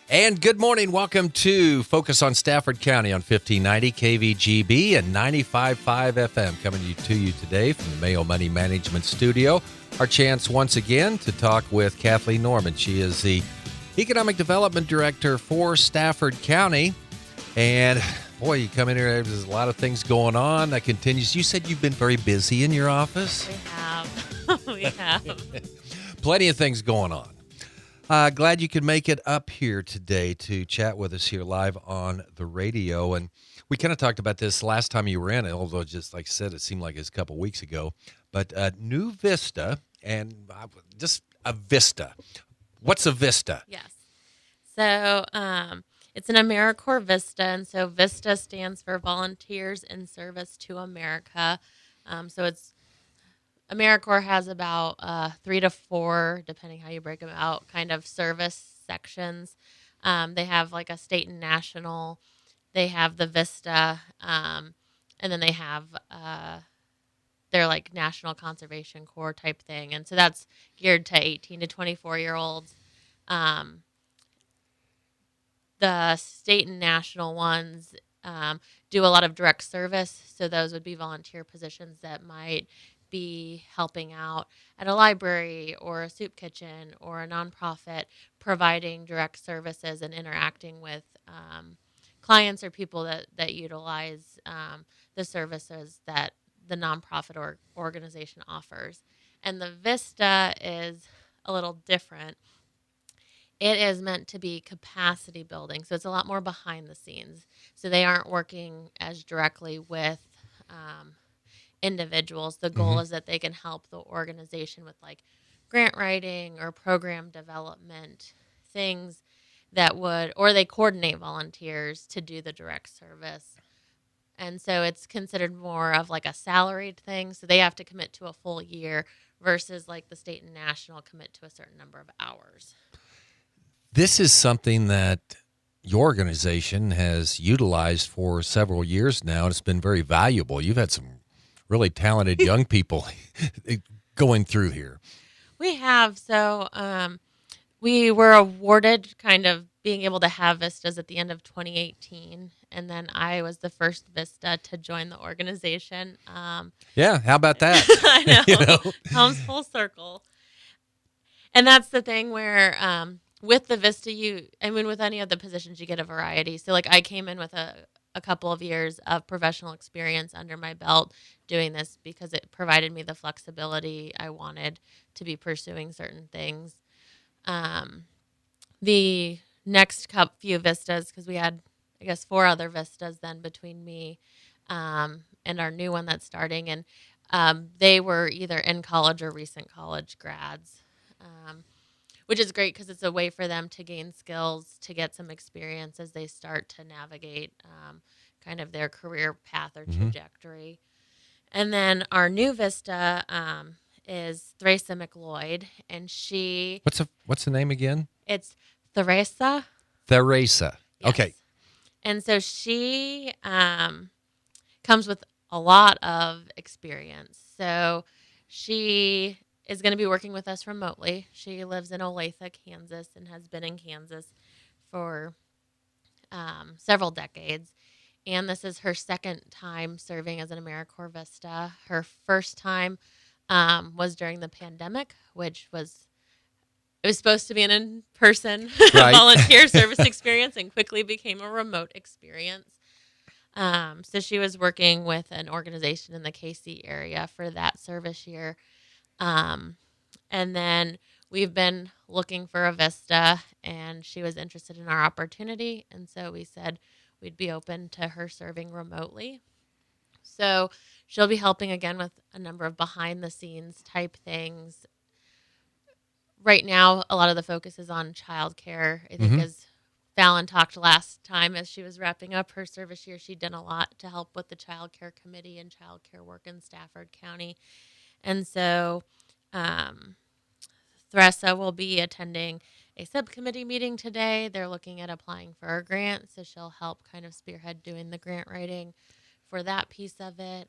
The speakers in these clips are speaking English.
And good morning. Welcome to Focus on Stafford County on 1590 KVGB and 95.5 FM. Coming to you today from the Mayo Money Management Studio. Our chance once again to talk with Kathleen Norman. She is the Economic Development Director for Stafford County. And boy, you come in here, there's a lot of things going on that continues. You said you've been very busy in your office? We have. We have. Plenty of things going on. Glad you could make it up here today to chat with us here live on the radio. And we kind of talked about this last time you were in, although just like I said, it seemed like it was a couple of weeks ago. But new VISTA and just a VISTA. What's a VISTA? Yes. So it's an AmeriCorps VISTA, and so VISTA stands for Volunteers in Service to America. So it's AmeriCorps has about 3 to 4, depending how you break them out, kind of service sections. They have like a state and national. They have the VISTA, and then they have their like National Conservation Corps type thing. And so that's geared to 18 to 24-year-olds. The state and national ones do a lot of direct service. So those would be volunteer positions that might be helping out at a library or a soup kitchen or a nonprofit, providing direct services and interacting with clients or people that utilize the services that the nonprofit or organization offers. And the VISTA is a little different. It is meant to be capacity building, so it's a lot more behind the scenes. So they aren't working as directly with individuals. The goal is that they can help the organization with like grant writing or program development, things that would, or they coordinate volunteers to do the direct service. And so it's considered more of like a salaried thing. So they have to commit to a full year versus like the state and national commit to a certain number of hours. This is something that your organization has utilized for several years now, and it's been very valuable. You've had some really talented young people going through here. We have. So we were awarded kind of being able to have VISTAs at the end of 2018. And then I was the first VISTA to join the organization. Yeah, how about that? I know. Comes full circle. And that's the thing where with the VISTA, with any of the positions, you get a variety. So like I came in with a couple of years of professional experience under my belt doing this because it provided me the flexibility I wanted to be pursuing certain things. The next few VISTAs, because we had, I guess, 4 other VISTAs then between me and our new one that's starting, and they were either in college or recent college grads, which is great because it's a way for them to gain skills, to get some experience as they start to navigate kind of their career path or trajectory. And then our new VISTA is Theresa McLoyd, and she... What's the name again? It's Theresa. Theresa. Yes. Okay. And so she comes with a lot of experience. So she is going to be working with us remotely. She lives in Olathe, Kansas, and has been in Kansas for several decades. And this is her second time serving as an AmeriCorps VISTA. Her first time was during the pandemic, which was supposed to be an in-person volunteer service experience and quickly became a remote experience. So she was working with an organization in the KC area for that service year. And then we've been looking for a VISTA, and she was interested in our opportunity. And so we said we'd be open to her serving remotely. So she'll be helping again with a number of behind the scenes type things. Right now, a lot of the focus is on childcare. I think as Fallon talked last time as she was wrapping up her service year, she'd done a lot to help with the childcare committee and childcare work in Stafford County. And so Theresa will be attending a subcommittee meeting today. They're looking at applying for a grant, so she'll help kind of spearhead doing the grant writing for that piece of it.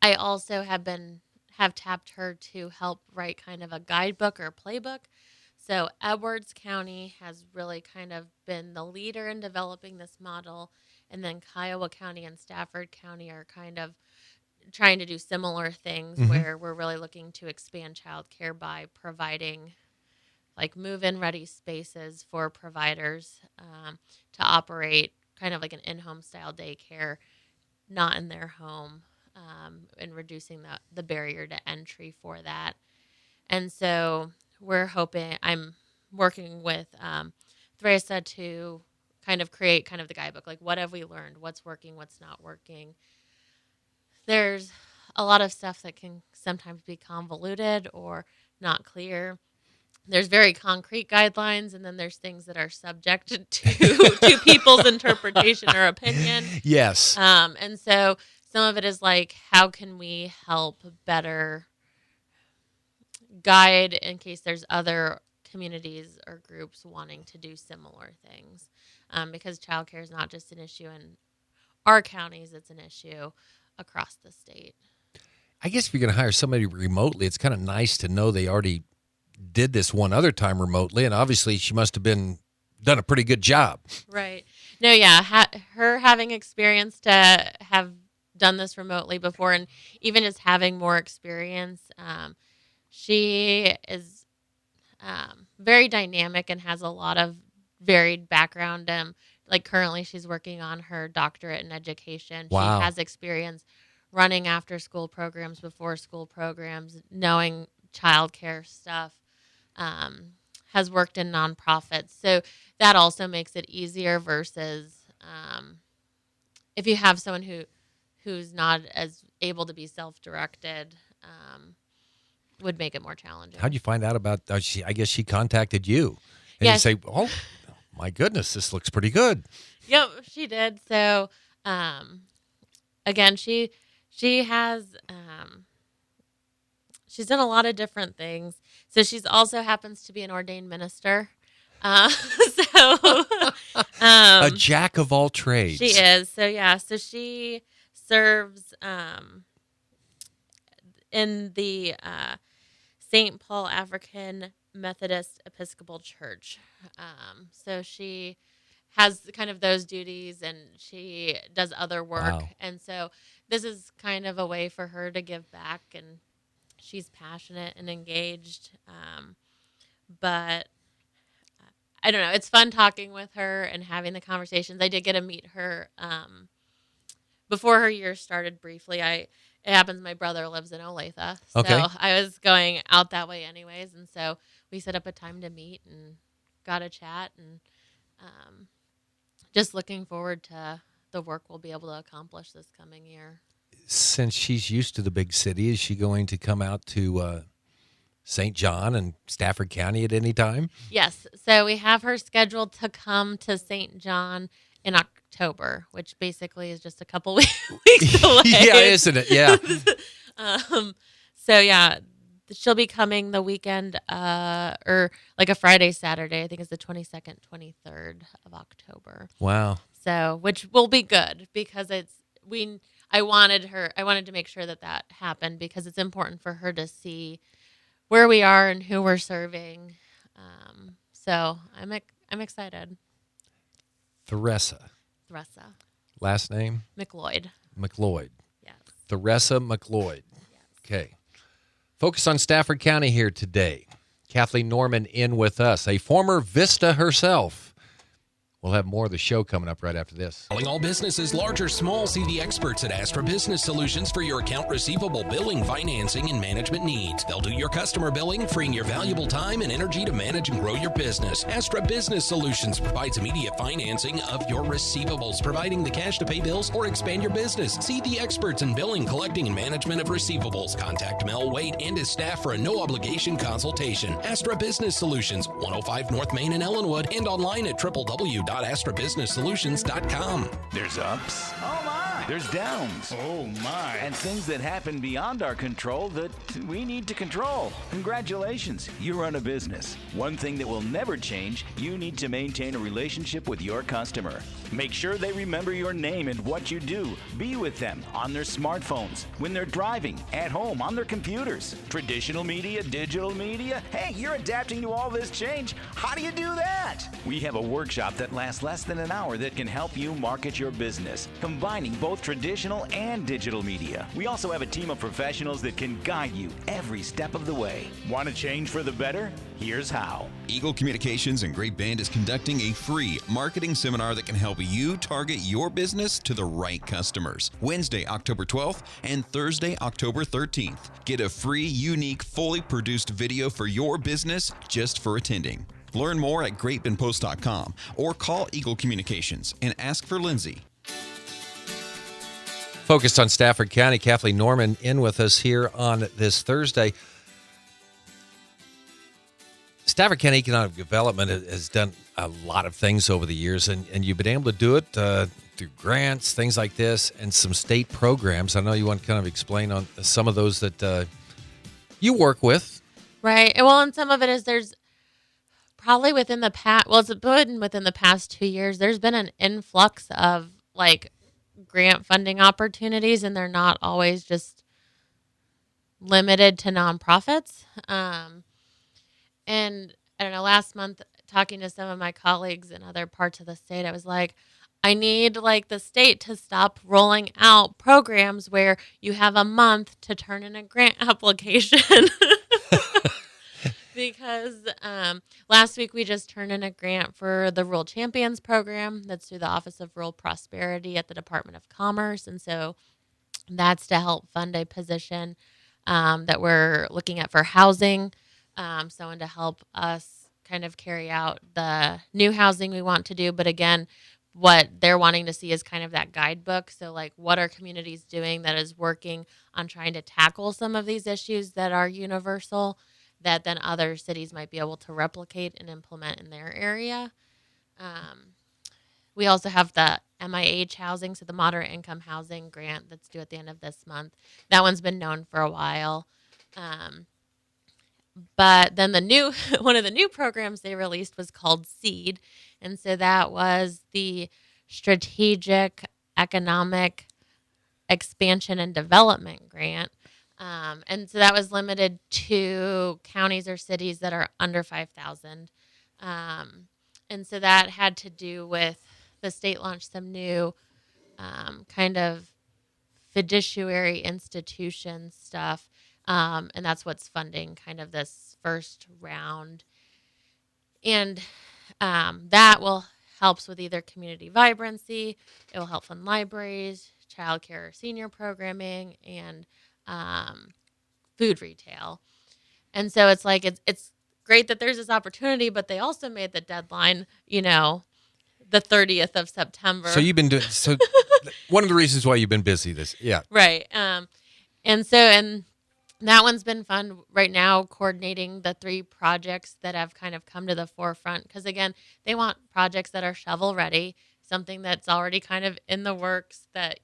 I also have tapped her to help write kind of a guidebook or playbook. So Edwards County has really kind of been the leader in developing this model, and then Kiowa County and Stafford County are kind of trying to do similar things where we're really looking to expand childcare by providing like move-in ready spaces for providers to operate kind of like an in-home style daycare, not in their home, and reducing the barrier to entry for that. And so I'm working with Theresa to kind of create kind of the guidebook, like what have we learned, what's working, what's not working. There's a lot of stuff that can sometimes be convoluted or not clear. There's very concrete guidelines, and then there's things that are subject to people's interpretation or opinion. Yes. And so some of it is like, how can we help better guide in case there's other communities or groups wanting to do similar things? Because childcare is not just an issue in our counties, it's an issue across the state. I guess if you're going to hire somebody remotely, it's kind of nice to know they already did this one other time remotely, and obviously she must have done a pretty good job. Right. No, yeah, her having experience to have done this remotely before, and even just having more experience, she is very dynamic and has a lot of varied background. Like currently she's working on her doctorate in education. Wow. She has experience running after school programs, before school programs, knowing childcare stuff, has worked in nonprofits. So that also makes it easier versus if you have someone who's not as able to be self-directed, would make it more challenging. How'd you find out about, I guess she contacted you. And you say, oh, my goodness, this looks pretty good. Yep, she did. So, again, she has, she's done a lot of different things. So she's also happens to be an ordained minister. A jack of all trades. She is. So, yeah. So she serves in the St. Paul African Methodist Episcopal Church. So she has kind of those duties, and she does other work. Wow. And so this is kind of a way for her to give back, and she's passionate and engaged. But I don't know. It's fun talking with her and having the conversations. I did get to meet her before her year started briefly. It happens my brother lives in Olathe, so okay. I was going out that way anyways, and so we set up a time to meet and got a chat, and just looking forward to the work we'll be able to accomplish this coming year. Since she's used to the big city, is she going to come out to St. John and Stafford County at any time? Yes, so we have her scheduled to come to St. John in October, which basically is just a couple weeks away. Yeah, isn't it? Yeah. So yeah, she'll be coming the weekend, or like a Friday, Saturday. I think it's the 22nd, 23rd of October. Wow. So, which will be good because I wanted to make sure that happened because it's important for her to see where we are and who we're serving. So I'm excited. Theresa. Last name? McLoyd. Yes. Theresa McLoyd. Yes. Okay. Focus on Stafford County here today. Kathleen Norman in with us, a former VISTA herself. We'll have more of the show coming up right after this. Calling all businesses, large or small, see the experts at Astra Business Solutions for your account receivable billing, financing, and management needs. They'll do your customer billing, freeing your valuable time and energy to manage and grow your business. Astra Business Solutions provides immediate financing of your receivables, providing the cash to pay bills or expand your business. See the experts in billing, collecting, and management of receivables. Contact Mel Wade and his staff for a no-obligation consultation. Astra Business Solutions, 105 North Main in Ellenwood, and online at www.astrabusinesssolutions.com. There's ups. Oh my! there's downs. Oh, my. And things that happen beyond our control that we need to control. Congratulations, you run a business. One thing that will never change, you need to maintain a relationship with your customer. Make sure they remember your name and what you do. Be with them on their smartphones, when they're driving, at home, on their computers. Traditional media, digital media. Hey, you're adapting to all this change. How do you do that? We have a workshop that lasts less than an hour that can help you market your business, combining both traditional and digital media. We also have a team of professionals that can guide you every step of the way. Want to change for the better? Here's how. Eagle Communications and Great Band is conducting a free marketing seminar that can help you target your business to the right customers. Wednesday, October 12th and Thursday, October 13th. Get a free, unique, fully produced video for your business just for attending. Learn more at greatbendpost.com or call Eagle Communications and ask for Lindsay. Focused on Stafford County, Kathleen Norman in with us here on this Thursday. Stafford County Economic Development has done a lot of things over the years, and you've been able to do it through grants, things like this, and some state programs. I know you want to kind of explain on some of those that you work with. Right. Well, and some of it is there's probably within the past, well, it's been within the past 2 years, there's been an influx of like grant funding opportunities, and they're not always just limited to nonprofits. And I don't know, last month, talking to some of my colleagues in other parts of the state, I was like, I need like the state to stop rolling out programs where you have a month to turn in a grant application. Because last week we just turned in a grant for the Rural Champions program that's through the Office of Rural Prosperity at the Department of Commerce. And so that's to help fund a position that we're looking at for housing. Someone to help us kind of carry out the new housing we want to do. But again, what they're wanting to see is kind of that guidebook. So like, what are communities doing that is working on trying to tackle some of these issues that are universal that then other cities might be able to replicate and implement in their area. We also have the MIH housing, so the moderate income housing grant that's due at the end of this month. That one's been known for a while. But then one of the new programs they released was called SEED. And so that was the Strategic Economic Expansion and Development Grant. And so that was limited to counties or cities that are under 5,000. And so that had to do with the state launched some new kind of fiduciary institution stuff. And that's what's funding kind of this first round. And that will helps with either community vibrancy, it will help fund libraries, childcare, senior programming, and food retail. And so it's like it's great that there's this opportunity, but they also made the deadline, the 30th of September. So you've been doing one of the reasons why you've been busy Right. And that one's been fun right now, coordinating the 3 projects that have kind of come to the forefront. Because, again, they want projects that are shovel-ready, something that's already kind of in the works that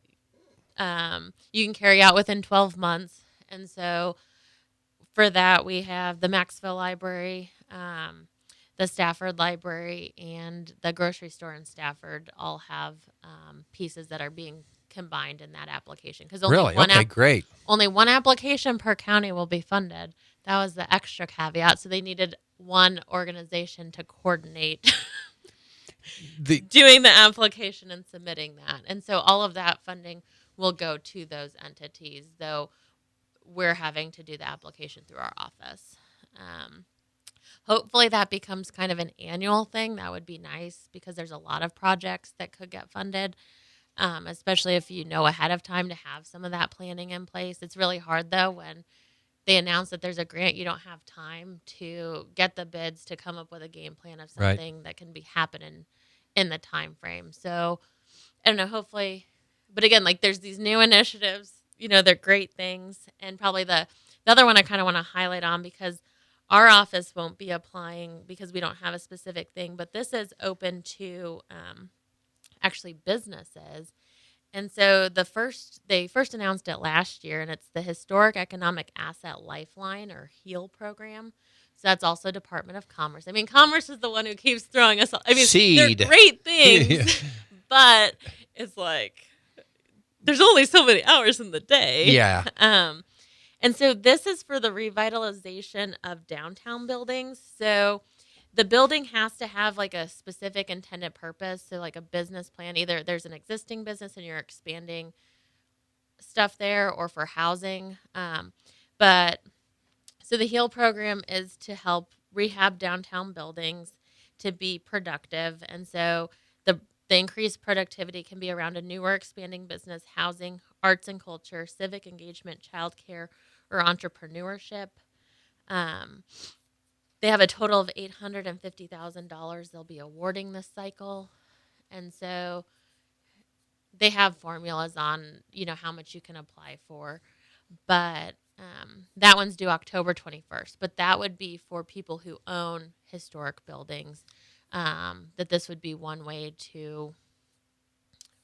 you can carry out within 12 months. And so for that, we have the Maxville Library, the Stafford Library, and the grocery store in Stafford all have pieces that are being combined in that application. Because great. Only one application per county will be funded. That was the extra caveat. So they needed one organization to coordinate doing the application and submitting that. And so all of that funding will go to those entities, though we're having to do the application through our office. Hopefully that becomes kind of an annual thing. That would be nice because there's a lot of projects that could get funded. Especially if you know ahead of time to have some of that planning in place. It's really hard, though, when they announce that there's a grant, you don't have time to get the bids to come up with a game plan of something that can be happening in the time frame. So, I don't know, hopefully. But again, like there's these new initiatives, they're great things. And probably the other one I kind of want to highlight on because our office won't be applying because we don't have a specific thing. But this is open to actually businesses, And so they first announced it last year, and it's the Historic Economic Asset Lifeline, or HEAL program. So that's also Department of Commerce. I mean, Commerce is the one who keeps throwing us all. I mean, Seed. they're great things, Yeah. but it's like there's only so many hours in the day. Yeah. And so this is for the revitalization of downtown buildings. So the building has to have like a specific intended purpose. So like a business plan, either there's an existing business and you're expanding stuff there, or for housing. But so the HEAL program is to help rehab downtown buildings to be productive. And so the increased productivity can be around a newer expanding business, housing, arts and culture, civic engagement, childcare, or entrepreneurship. They have a total of $850,000 they'll be awarding this cycle. And so they have formulas on, how much you can apply for. But that one's due October 21st. But that would be for people who own historic buildings, that this would be one way to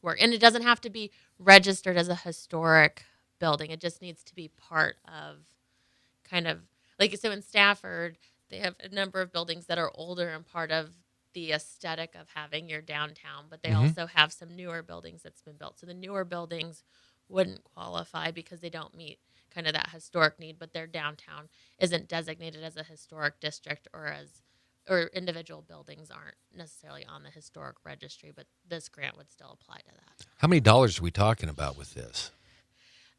work. And it doesn't have to be registered as a historic building. It just needs to be part of kind of, like, so in Stafford, they have a number of buildings that are older and part of the aesthetic of having your downtown, but they also have some newer buildings that's been built. So the newer buildings wouldn't qualify because they don't meet kind of that historic need, but their downtown isn't designated as a historic district, or individual buildings aren't necessarily on the historic registry, but this grant would still apply to that. How many dollars are we talking about with this?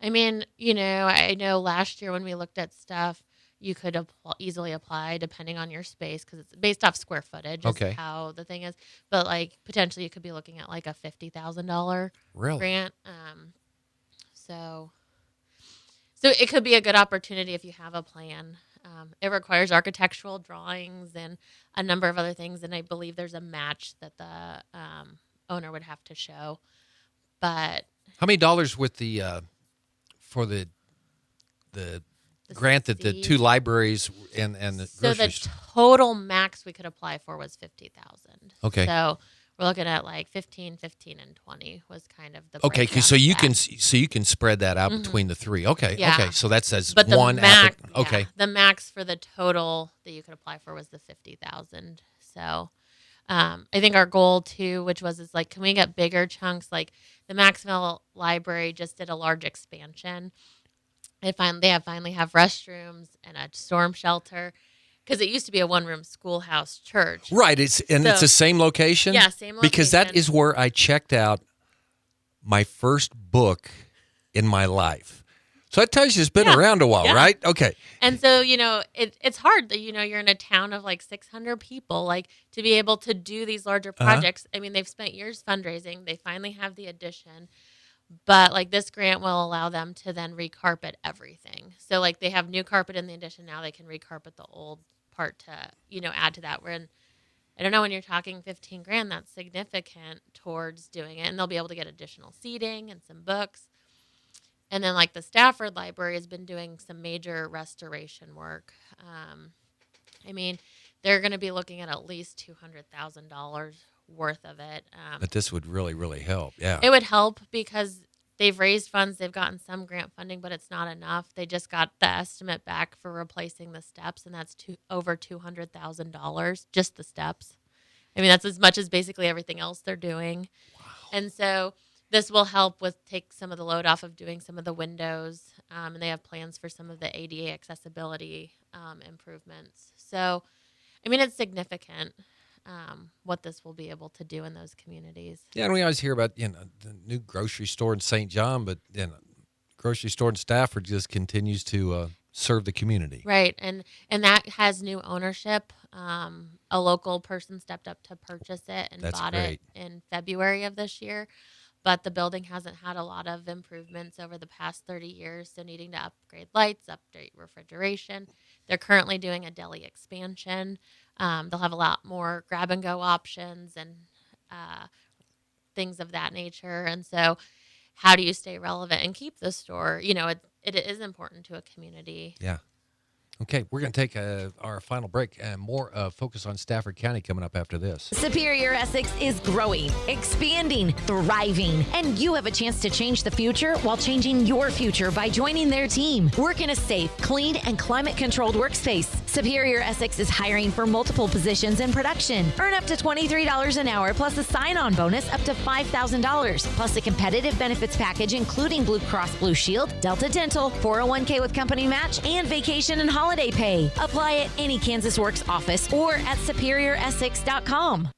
I mean, I know last year when we looked at stuff, you could easily apply depending on your space, because it's based off square footage. Okay. Is how the thing is. But like potentially you could be looking at like a $50,000 grant. So it could be a good opportunity if you have a plan. It requires architectural drawings and a number of other things, and I believe there's a match that the owner would have to show. But how many dollars with the for the grant that the two libraries and the so grocery the total max we could apply for was $50,000. Okay. So we're looking at like 15, and 20 was kind of the okay. breakdown So of you that. can spread that out between the three. Okay. Yeah. Okay. So that says But the one. max, okay. the max for the total that you could apply for was the 50,000. So I think our goal too, which is like, can we get bigger chunks? Like the Maxville Library just did a large expansion. They finally have restrooms and a storm shelter, because it used to be a one-room schoolhouse church. Right. It's the same location. Yeah, same location. Because that is where I checked out my first book in my life. So that tells you it's been around a while, right? Okay. And so, it's hard that, you're in a town of like 600 people, like to be able to do these larger projects. I mean, they've spent years fundraising. They finally have the addition. But like this grant will allow them to then recarpet everything. So like they have new carpet in the addition. Now they can recarpet the old part to, add to that. I don't know, when you're talking $15,000, that's significant towards doing it. And they'll be able to get additional seating and some books. And then like the Stafford Library has been doing some major restoration work. I mean, they're going to be looking at least $200,000 worth of it. But this would really, really help. Yeah. It would help because they've raised funds. They've gotten some grant funding, but it's not enough. They just got the estimate back for replacing the steps, and that's over $200,000, just the steps. I mean, that's as much as basically everything else they're doing. Wow. And so this will help take some of the load off of doing some of the windows, and they have plans for some of the ADA accessibility improvements. So, I mean, it's significant. What this will be able to do in those communities. Yeah, and we always hear about the new grocery store in St. John, but grocery store in Stafford just continues to serve the community. Right, and that has new ownership. A local person stepped up to purchase it and bought it in February of this year. But the building hasn't had a lot of improvements over the past 30 years, so needing to upgrade lights, update refrigeration. They're currently doing a deli expansion. They'll have a lot more grab-and-go options and things of that nature. And so how do you stay relevant and keep the store? It is important to a community. Yeah. Okay, we're going to take our final break and more focus on Stafford County coming up after this. Superior Essex is growing, expanding, thriving, and you have a chance to change the future while changing your future by joining their team. Work in a safe, clean, and climate-controlled workspace. Superior Essex is hiring for multiple positions in production. Earn up to $23 an hour plus a sign-on bonus up to $5,000, plus a competitive benefits package including Blue Cross Blue Shield, Delta Dental, 401k with company match, and vacation and holiday pay. Apply at any Kansas Works office or at superioressex.com.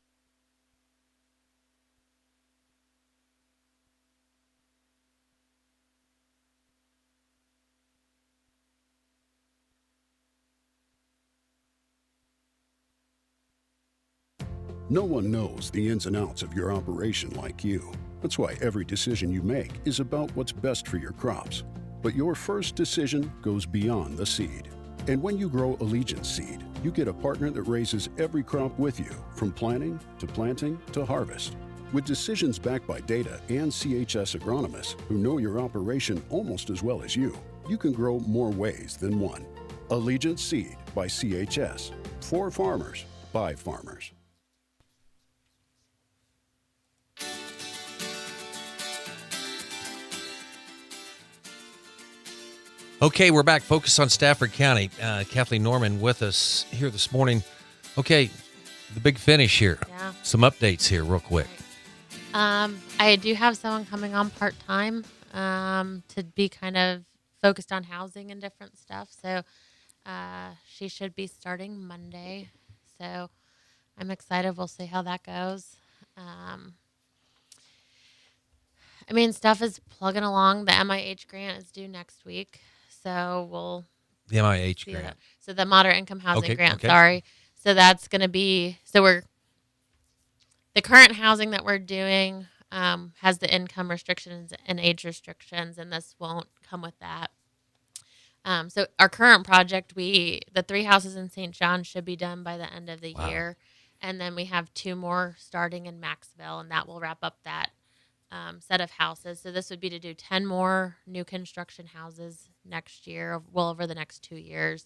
No one knows the ins and outs of your operation like you. That's why every decision you make is about what's best for your crops. But your first decision goes beyond the seed. And when you grow Allegiance seed, you get a partner that raises every crop with you, from planting to harvest. With decisions backed by data and CHS agronomists who know your operation almost as well as you can grow more ways than one. Allegiance Seed by CHS. For farmers, by farmers. Okay, we're back. Focus on Stafford County. Kathleen Norman with us here this morning. Okay, the big finish here. Yeah. Some updates here real quick. I do have someone coming on part-time to be kind of focused on housing and different stuff. So she should be starting Monday. So I'm excited. We'll see how that goes. Stuff is plugging along. The MIH grant is due next week. So we'll... The MIH see grant. that. So the Moderate Income Housing Grant, okay. sorry. So that's going to be... So the current housing that we're doing has the income restrictions and age restrictions, and this won't come with that. So our current project, the 3 houses in St. John should be done by the end of the year. And then we have 2 more starting in Maxville, and that will wrap up that set of houses. So this would be to do 10 more new construction houses next year, well over the next 2 years.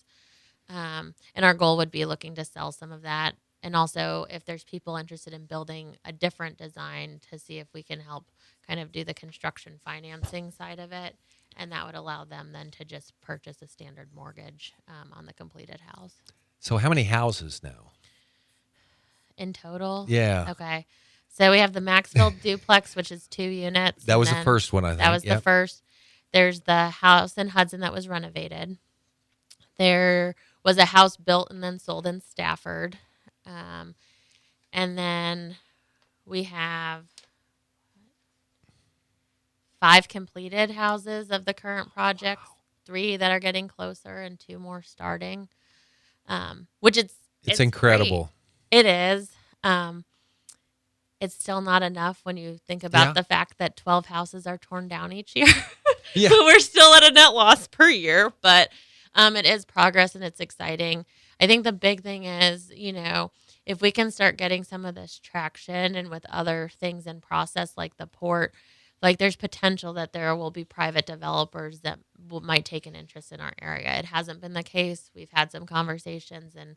And our goal would be looking to sell some of that. And also if there's people interested in building a different design to see if we can help kind of do the construction financing side of it. And that would allow them then to just purchase a standard mortgage on the completed house. So how many houses now? In total? Yeah. Okay. So we have the Maxville duplex, which is 2 units. That was the first one, I think. That was the first. There's the house in Hudson that was renovated. There was a house built and then sold in Stafford. And then we have 5 completed houses of the current project, 3 that are getting closer and 2 more starting, which it's incredible. Great. It is. It's still not enough when you think about the fact that 12 houses are torn down each year. Yeah. We're still at a net loss per year, but it is progress and it's exciting. I think the big thing is, if we can start getting some of this traction and with other things in process like the port, like there's potential that there will be private developers that might take an interest in our area. It hasn't been the case. We've had some conversations and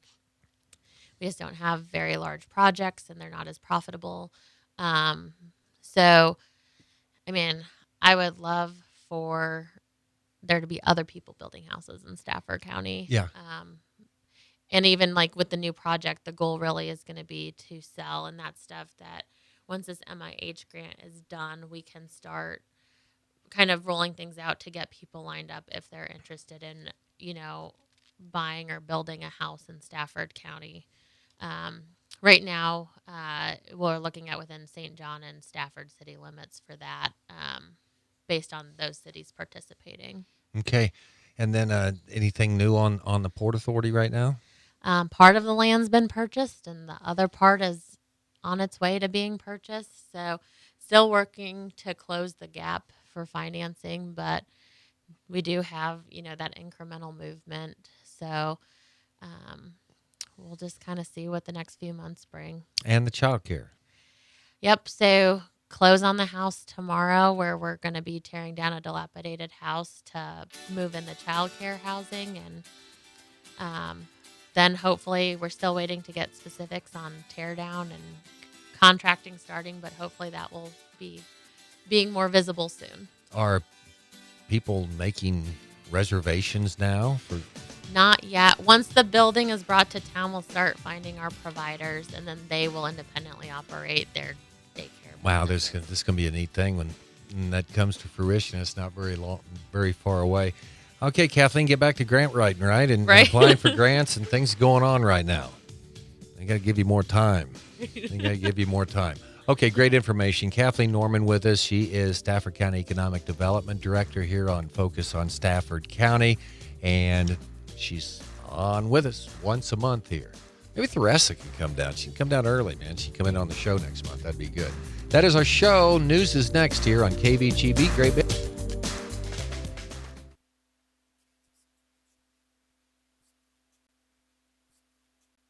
we just don't have very large projects and they're not as profitable. I would love for there to be other people building houses in Stafford County. Yeah. And even like with the new project, the goal really is going to be to sell and that stuff that once this MIH grant is done, we can start kind of rolling things out to get people lined up if they're interested in, buying or building a house in Stafford County. Right now, we're looking at within St. John and Stafford city limits for that, based on those cities participating. Okay. And then anything new on the Port Authority right now? Part of the land's been purchased and the other part is on its way to being purchased. So still working to close the gap for financing, but we do have, that incremental movement. So we'll just kind of see what the next few months bring. And the childcare. Yep. So close on the house tomorrow where we're going to be tearing down a dilapidated house to move in the childcare housing. Then hopefully we're still waiting to get specifics on tear down and contracting starting, but hopefully that will be being more visible soon. Are people making reservations now for? Not yet. Once the building is brought to town, we'll start finding our providers, and then they will independently operate their daycare. Wow, this is going to be a neat thing when that comes to fruition. It's not very far away. Okay, Kathleen, get back to grant writing, right? And applying for grants and things going on right now. They got to give you more time. Okay, great information. Kathleen Norman with us. She is Stafford County Economic Development Director here on Focus on Stafford County, and she's on with us once a month here. Maybe Theresa can come down. She can come down early, man. She can come in on the show next month. That'd be good. That is our show. News is next here on KVGB. Great bit.